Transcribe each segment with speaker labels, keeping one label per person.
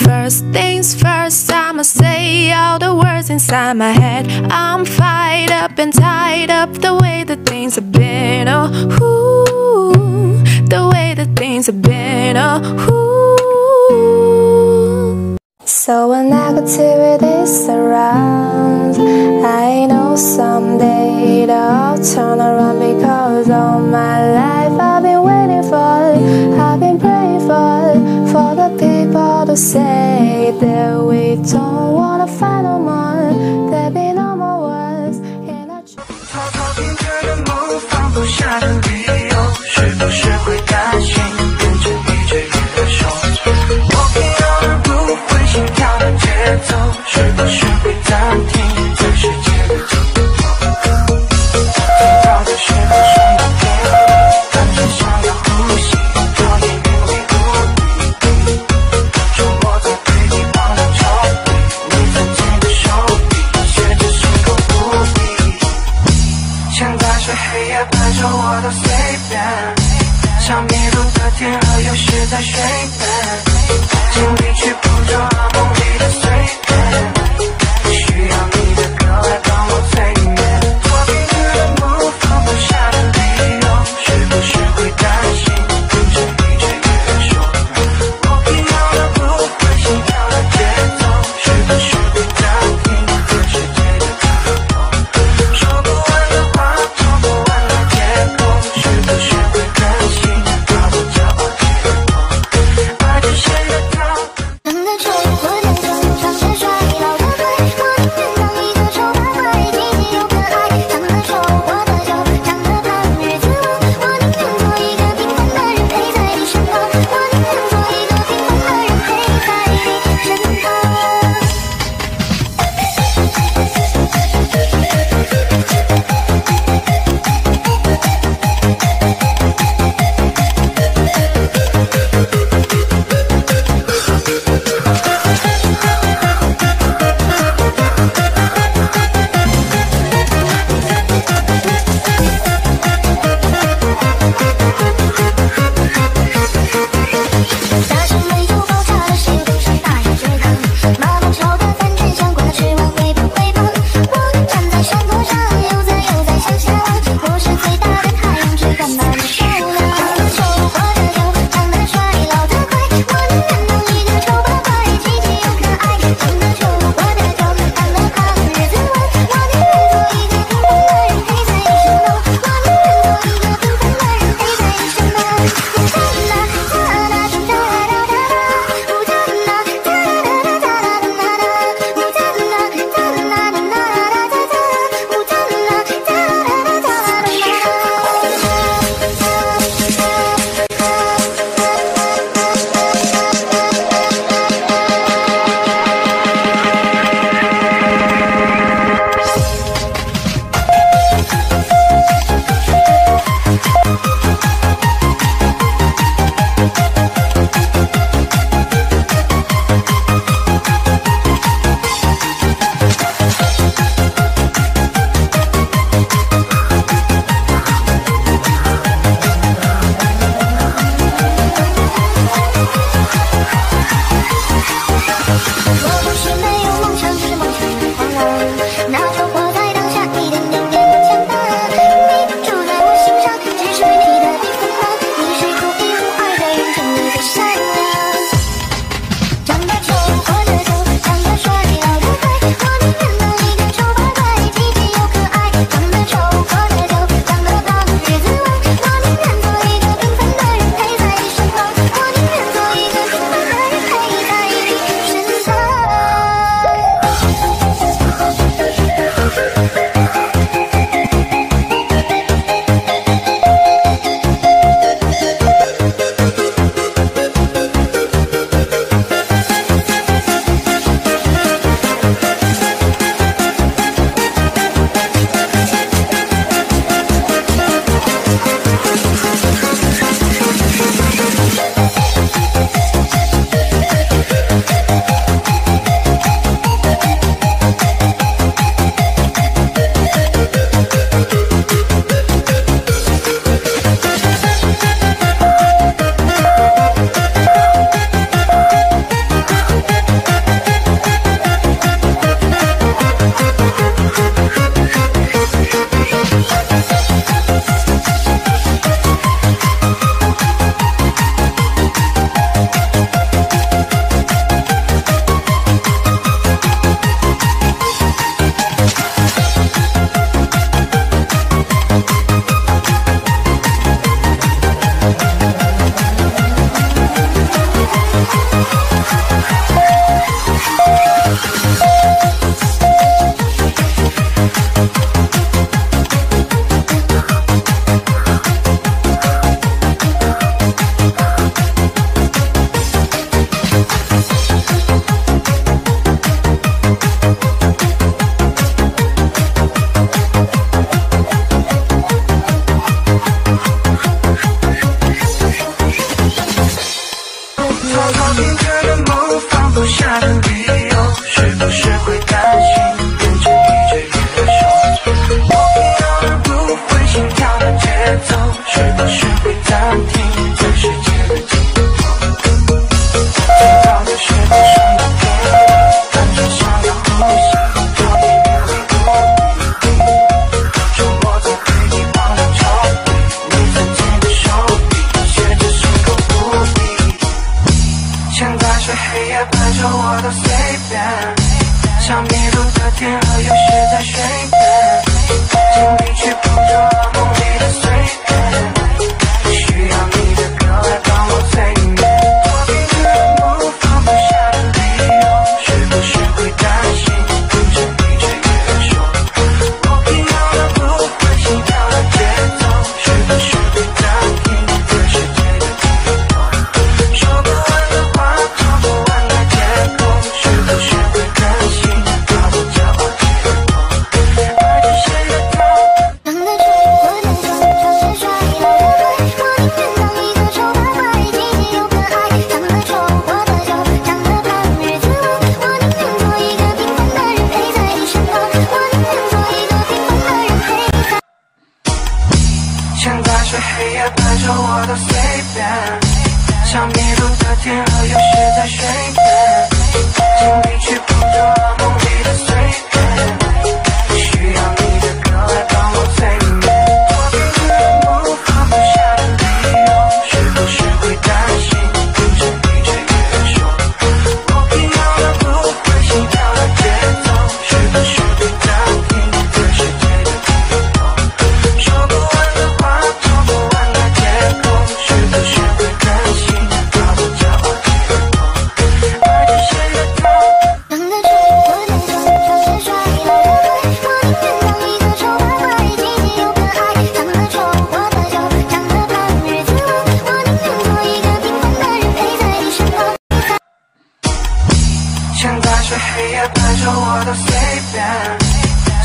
Speaker 1: First things first, I'ma say all the words inside my head. I'm fired up and tied up the way that things have been. Oh, ooh, the way that things have been. Oh, ooh. So when negativity surrounds, I know someday it'll all turn around, because all my life I've been waiting for it, I've been praying for it, for the people to say that we don't wanna fight no more, there be no more words in our
Speaker 2: 偷偷听着的梦，放不下的理由，是不是会担心变成一句语的说？我给到的路，会心跳的节奏，是不是会暂停这世界的尽头？听到的是和声的变化，感觉想要呼吸，昨夜原地无比，触摸在对地方的抽屉，你曾经的手笔，写着心口不一。现在是黑夜伴着我的随便，想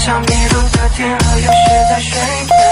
Speaker 2: 像迷路的天鹅，有时在水边。